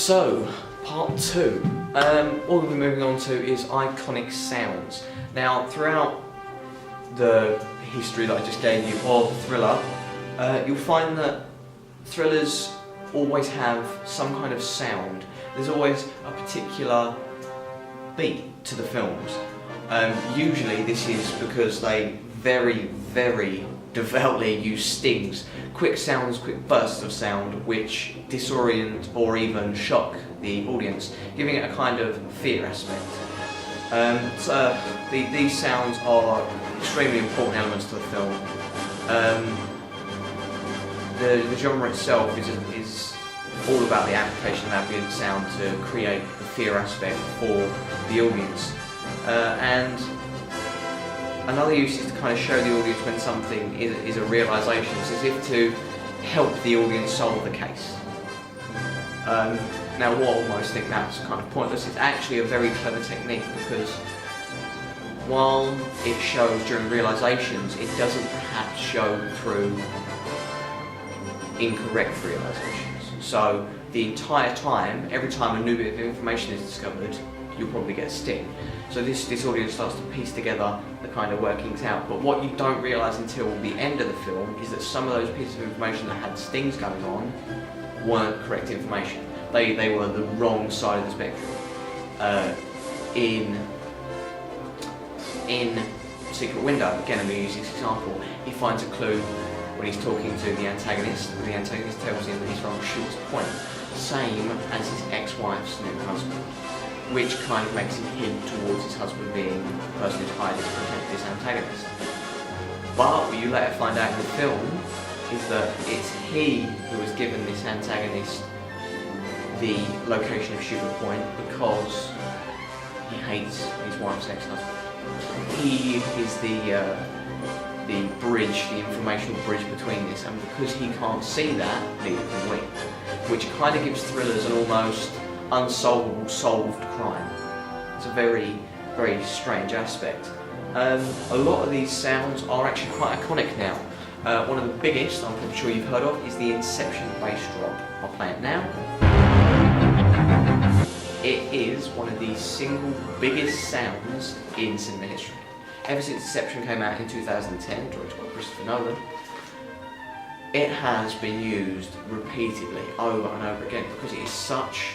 So, part 2. What we'll be moving on to is iconic sounds. Now, throughout the history that I just gave you of Thriller, you'll find that thrillers always have some kind of sound. There's always a particular beat to the films. Usually this is because they very devoutly use stings, quick sounds, quick bursts of sound which disorient or even shock the audience, giving it a kind of fear aspect. These sounds are extremely important elements to the film. The genre itself is all about the application of ambient sound to create the fear aspect for the audience. And another use is to kind of show the audience when something is a realisation. It's as if to help the audience solve the case. Now, what almost think that's kind of pointless, it's actually a very clever technique because while it shows during realisations, it doesn't perhaps show through incorrect realisations. So the entire time, every time a new bit of information is discovered, you'll probably get a sting. So this audience starts to piece together the kind of workings out. But what you don't realise until the end of the film is that some of those pieces of information that had stings going on weren't correct information. They were the wrong side of the spectrum. In Secret Window, again I'm going to use this example, he finds a clue when he's talking to the antagonist. The antagonist tells him that he's from Shooter's Point, same as his ex-wife's new husband, which kind of makes him hint towards his husband being the person who's hired to protect this antagonist. But what you later find out in the film is that it's he who has given this antagonist the location of Shooter Point because he hates his wife's ex-husband. He is the bridge, the informational bridge between this, and because he can't see that, neither can we. Which kind of gives thrillers an almost unsolvable, solved crime. It's a very strange aspect. A lot of these sounds are actually quite iconic now. One of the biggest, I'm pretty sure you've heard of, is the Inception bass drop. I'll play it now. It is one of the single biggest sounds in cinema history. Ever since Inception came out in 2010, directed by Christopher Nolan, it has been used repeatedly over and over again because it is such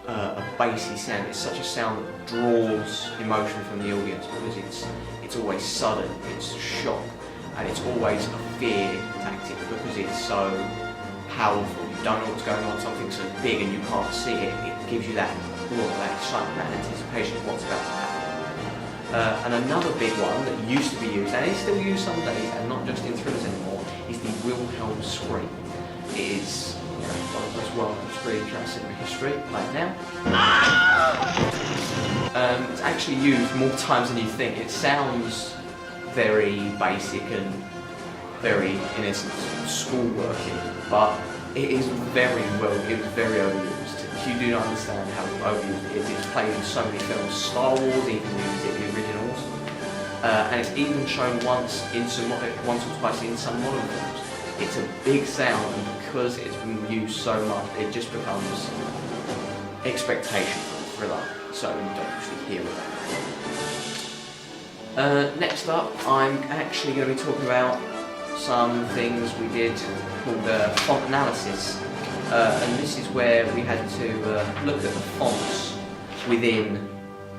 a bassy sound. It's such a sound that draws emotion from the audience because it's always sudden, it's shock, and it's always a fear tactic because it's so powerful. You don't know what's going on, something's so big and you can't see it. It gives you that excitement, that anticipation of what's about to happen. And another big one that used to be used, and is still used some days, and not just in thrillers anymore, is the Wilhelm scream. It is one of the most well-known screams throughout cinema history right now. It's actually used more times than you think. It sounds very basic and very, in essence, schoolworky, but it is very overused. You do not understand how overused it is. It's played in so many films. Star Wars even uses it, the originals, and it's even shown once or twice in some modern films. It's a big sound, and because it's been used so much, it just becomes expectation for a thriller, so you don't actually hear it. Next up, I'm actually going to be talking about some things we did called font analysis, and this is where we had to look at the fonts within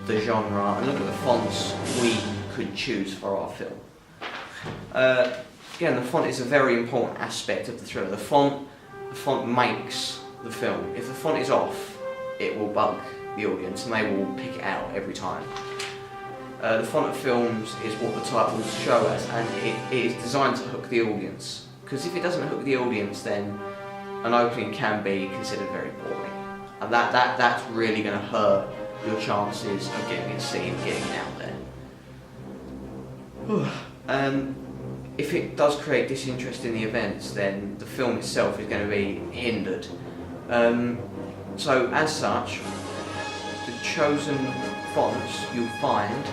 the genre and look at the fonts we could choose for our film. Again, the font is a very important aspect of the thriller. The font makes the film. If the font is off, it will bug the audience and they will pick it out every time. The font of films is what the titles show us, and it is designed to hook the audience. Because if it doesn't hook the audience, then an opening can be considered very boring. And that's really going to hurt your chances of getting it seen, getting it out there. If it does create disinterest in the events, then the film itself is going to be hindered. So as such, the chosen fonts you'll find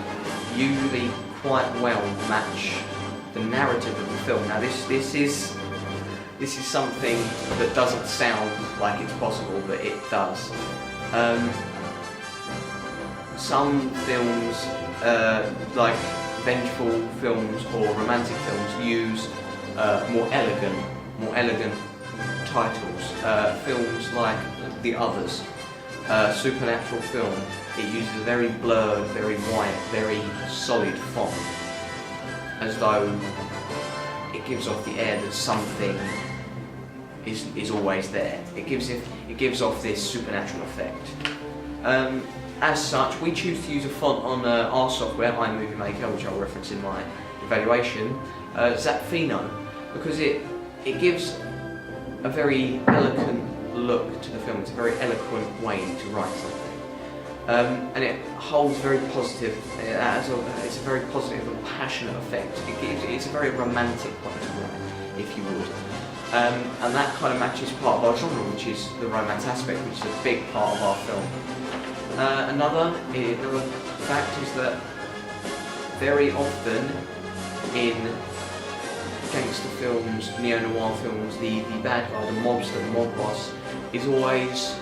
usually quite well match the narrative of the film. Now this is This is something that doesn't sound like it's possible, but it does. Some films, like vengeful films or romantic films, use more elegant titles. Films like The Others, supernatural film, it uses a very blurred, very white, very solid font, as though it gives off the air that something is always there. It gives off this supernatural effect. As such, we choose to use a font on our software, iMovie Maker, which I'll reference in my evaluation, Zapfino, because it gives a very eloquent look to the film. It's a very eloquent way to write something, and it holds very positive. It's a very positive and passionate effect. It's a very romantic way to write, if you would. And that kind of matches part of our genre, which is the romance aspect, which is a big part of our film. Another fact is that very often in gangster films, neo-noir films, the bad guy, the mobster, the mob boss, is always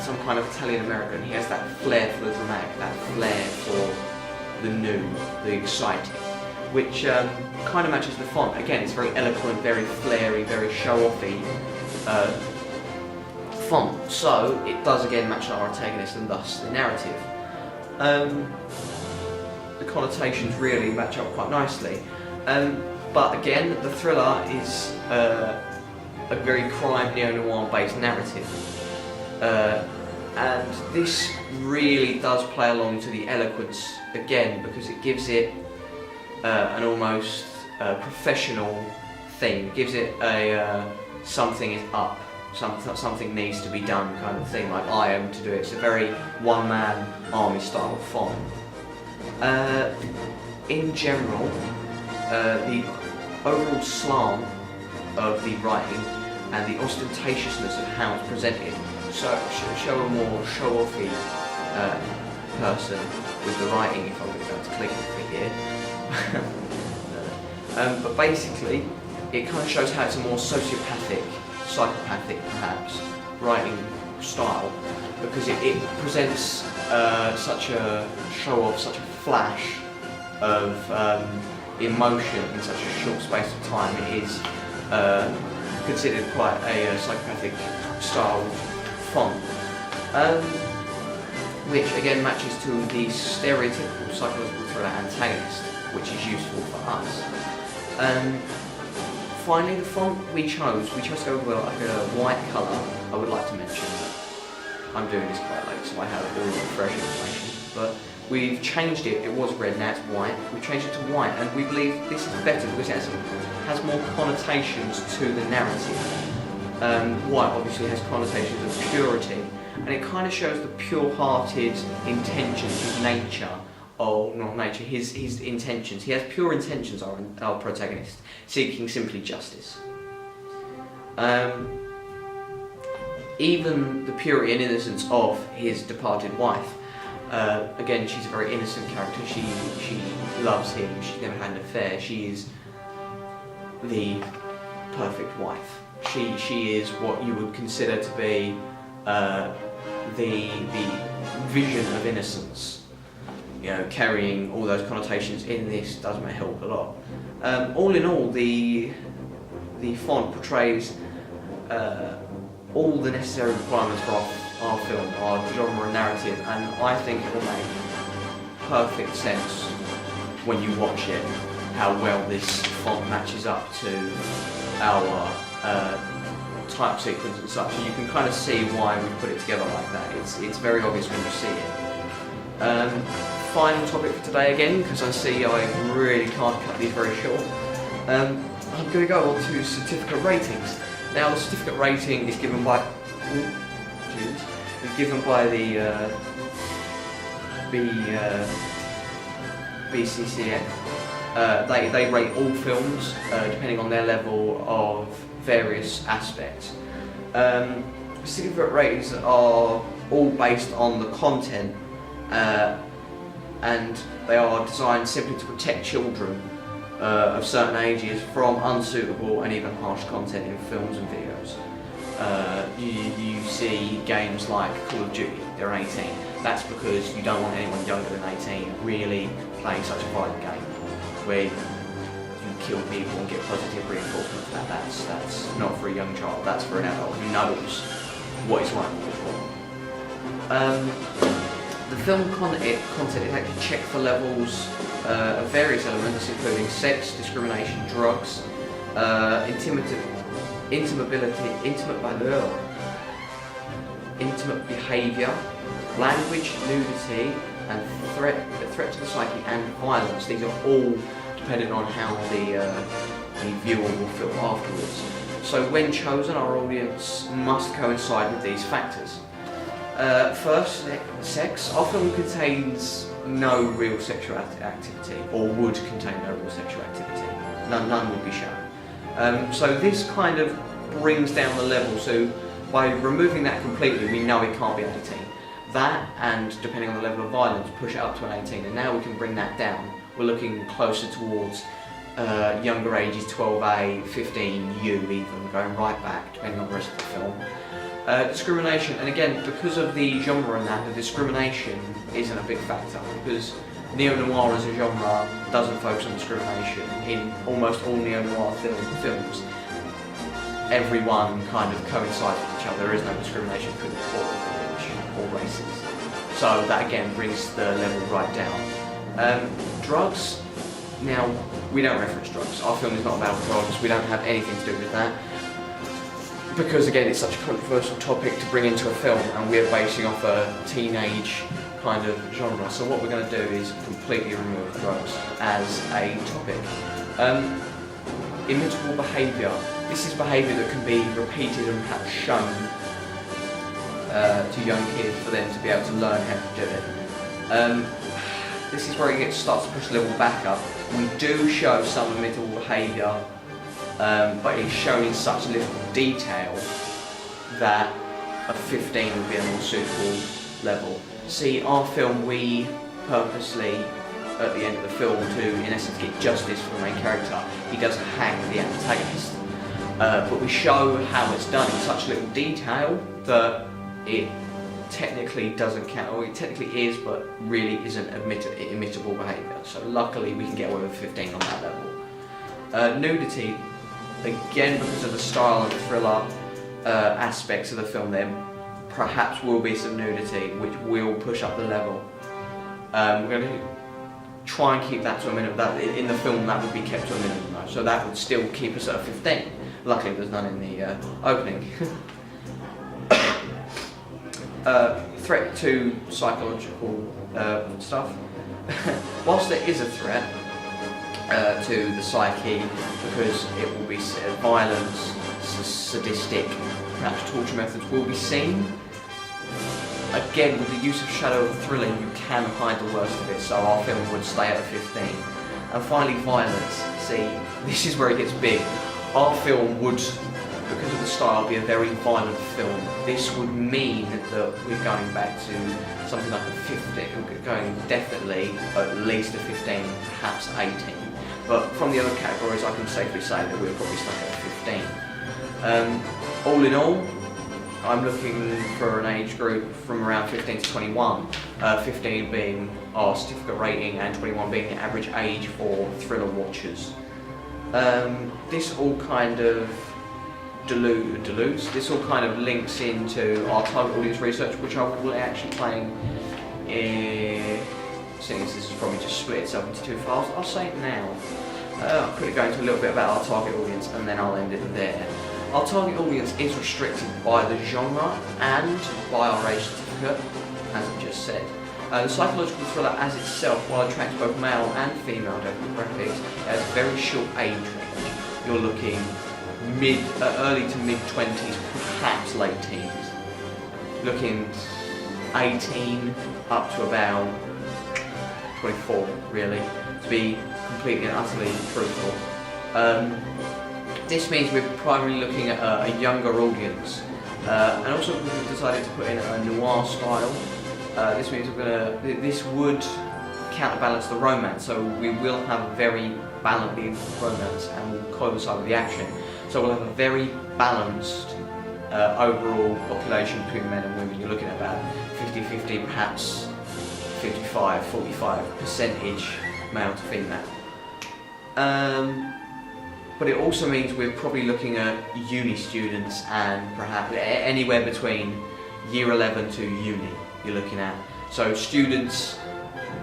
some kind of Italian-American. He has that flair for the dramatic, that flair for the new, the exciting, which kind of matches the font. Again, it's very eloquent, very flary, very show-offy font, so it does again match our antagonist and thus the narrative. The connotations really match up quite nicely, but again the thriller is a very crime neo-noir based narrative, and this really does play along to the eloquence again, because it gives it an almost professional thing. It gives it a something is up, something needs to be done kind of thing, like I am to do it. It's a very one-man army style font. In general, the overall slant of the writing and the ostentatiousness of how it's presented show a more show-offy person with the writing, if I'm going to click for here. But basically, it kind of shows how it's a more sociopathic, psychopathic perhaps, writing style, because it presents such a show-off, such a flash of emotion in such a short space of time. It is considered quite a psychopathic style font, which again matches to the stereotypical psychological thriller antagonist, which is useful for us. Finally, the font we chose to go with like a white colour. I would like to mention that I'm doing this quite late, so I have all the fresh information, but we've changed it. It was red, now it's white. We've changed it to white, and we believe this is better because it has more connotations to the narrative. White obviously has connotations of purity, and it kind of shows the pure-hearted intentions, his nature. Oh, not nature, his intentions. He has pure intentions, our protagonist, seeking simply justice. Even the purity and innocence of his departed wife. Again, she's a very innocent character. She loves him. She's never had an affair. She is the perfect wife. She is what you would consider to be the vision of innocence. You know, carrying all those connotations in this does help a lot. All in all, the font portrays all the necessary requirements for our film, our genre and narrative, and I think it will make perfect sense when you watch it how well this font matches up to our type sequence and such. And you can kind of see why we put it together like that. It's very obvious when you see it. Final topic for today again, because I see I really can't cut these very short. I'm going to go on to certificate ratings. Now, the certificate rating is given by BCCF. They rate all films depending on their level of various aspects. Certificate ratings are all based on the content, and they are designed simply to protect children of certain ages from unsuitable and even harsh content in films and videos. You see games like Call of Duty, they're 18. That's because you don't want anyone younger than 18 really playing such a violent game where you kill people and get positive reinforcement for that. That's not for a young child, that's for an adult who knows what is right and what is wrong. The film content is actually checked for levels of various elements, including sex, discrimination, drugs, intimate behaviour, language, nudity, and threat to the psyche and violence. These are all dependent on how the viewer will feel afterwards. So when chosen, our audience must coincide with these factors. First, sex. Our film contains no real sexual activity, or would contain no real sexual activity. None would be shown. So this kind of brings down the level. So by removing that completely, we know it can't be 18. That, and depending on the level of violence, push it up to an 18. And now we can bring that down. We're looking closer towards younger ages, 12A, 15U even, going right back, depending on the rest of the film. Discrimination, and again, because of the genre and that, the discrimination isn't a big factor, because neo-noir as a genre doesn't focus on discrimination. In almost all neo-noir films, everyone kind of coincides with each other. There is no discrimination between the poor and the rich, or races. So that again brings the level right down. Drugs, now we don't reference drugs. Our film is not about drugs, we don't have anything to do with that. Because again, it's such a controversial topic to bring into a film, and we're basing off a teenage kind of genre. So what we're going to do is completely remove drugs as a topic. Imitable behaviour. This is behaviour that can be repeated and perhaps shown to young kids for them to be able to learn how to do it. This is where it starts to push the level back up. We do show some imitable behaviour, but it's shown in such little detail that a 15 would be a more suitable level. See, our film, we purposely, at the end of the film, to in essence get justice for the main character, he doesn't hang the antagonist. But we show how it's done in such little detail that it technically doesn't count, or it technically is, but really isn't imitable behaviour. So luckily we can get away with 15 on that level. Nudity, again, because of the style and thriller aspects of the film, there perhaps will be some nudity which will push up the level. We're going to try and keep that to a minimum. That in the film that would be kept to a minimum though, so that would still keep us at 15. Luckily there's none in the opening. Threat to psychological stuff. Whilst there is a threat to the psyche, because it will be violence, sadistic, perhaps torture methods will be seen. Again, with the use of shadow of thrilling, you can hide the worst of it, so our film would stay at 15. And finally, violence. See, this is where it gets big. Our film would, because of the style, be a very violent film. This would mean that we're going back to something like a 15, going definitely at least a 15, perhaps 18. But from the other categories, I can safely say that we're probably stuck at 15. All in all, I'm looking for an age group from around 15 to 21, 15 being our certificate rating and 21 being the average age for thriller watchers. This all kind of this all kind of links into our target audience research, which I will actually playing seeing as this is probably just split itself into two files. I'll say it now. I'll quickly go into a little bit about our target audience and then I'll end it there. Our target audience is restricted by the genre and by our age certificate, as I just said. The psychological thriller as itself, while attracts both male and female demographics, has a very short age range. You're looking early to mid 20s, perhaps late teens. Looking 18 up to about 24, really, to be completely and utterly truthful. This means we're primarily looking at a younger audience, and also we've decided to put in a noir style. This means this would counterbalance the romance, so we will have a very balance the romance and will coincide with the action. So we'll have a very balanced overall population between men and women. You're looking at about 50-50, perhaps 55-45 percentage male to female. But it also means we're probably looking at uni students and perhaps anywhere between year 11 to uni you're looking at. So students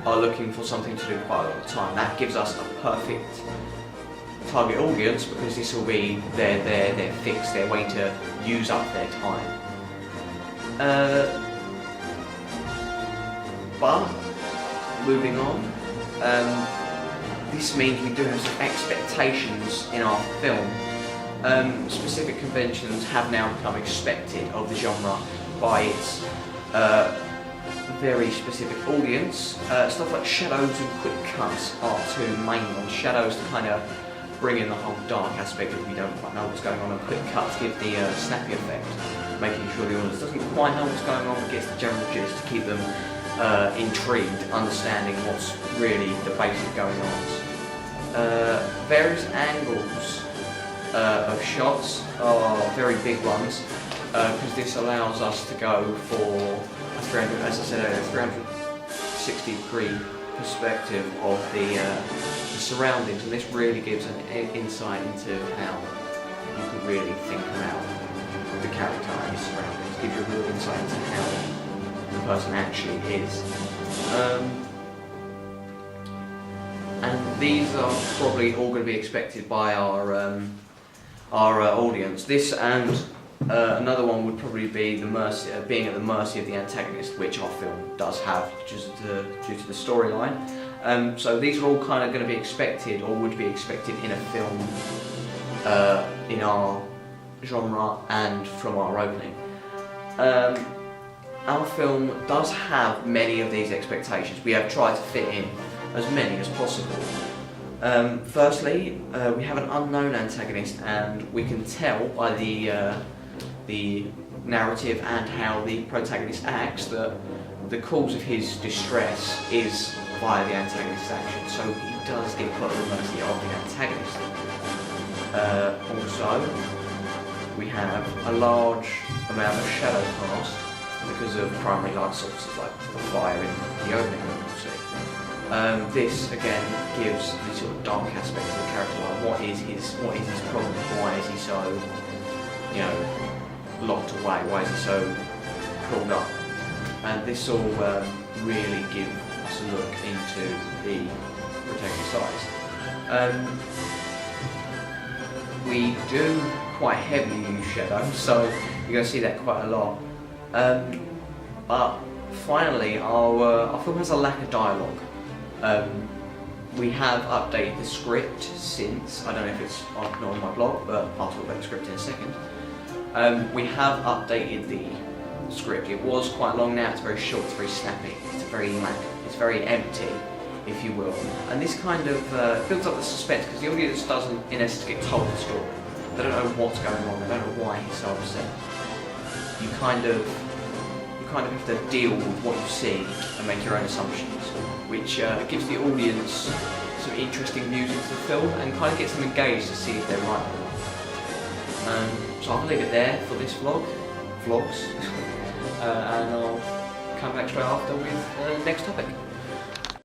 are looking for something to do quite a lot of the time. That gives us a perfect target audience because this will be their fix, their way to use up their time. But moving on, this means we do have some expectations in our film. Specific conventions have now become expected of the genre by its very specific audience. Stuff like shadows and quick cuts are two main ones. Shadows to kind of bring in the whole dark aspect of we don't quite know what's going on, and quick cuts give the snappy effect, making sure the audience doesn't quite know what's going on but gets the general gist to keep them intrigued, understanding what's really the basic going on. Various angles of shots are very big ones because this allows us to go for a 360-degree perspective of the surroundings, and this really gives an insight into how you can really think about the character and his surroundings. Gives you a real insight into how the person actually is. And these are probably all going to be expected by our audience. This and another one would probably be being at the mercy of the antagonist, which our film does have due to the storyline. So these are all kind of going to be expected, or would be expected in a film in our genre and from our opening. Our film does have many of these expectations. We have tried to fit in as many as possible. Firstly, we have an unknown antagonist, and we can tell by the narrative and how the protagonist acts that the cause of his distress is via the antagonist's action, so he does get put at the mercy of the antagonist. Also, we have a large amount of shadow cast because of primary light sources like the fire in the opening that we'll see. This again gives the sort of dark aspect of the character. Like what is his problem? Why is he so, locked away? Why is he so pulled up? And this all really gives us a look into the protagonist's eyes. We do quite heavily use shadows, so you're going to see that quite a lot. But finally, our film has a lack of dialogue. We have updated the script since, I don't know if it's not on my blog, but I'll talk about the script in a second. We have updated the script. It was quite long now, it's very short, it's very snappy, it's very empty, if you will. And this kind of builds up the suspense because the audience doesn't, in essence, get told the story. They don't know what's going on, they don't know why he's so upset. You kind of have to deal with what you see and make your own assumptions, which gives the audience some interesting views into the film and kind of gets them engaged to see if they're right or not. So I'll leave it there for this vlogs, and I'll come back straight after with the next topic.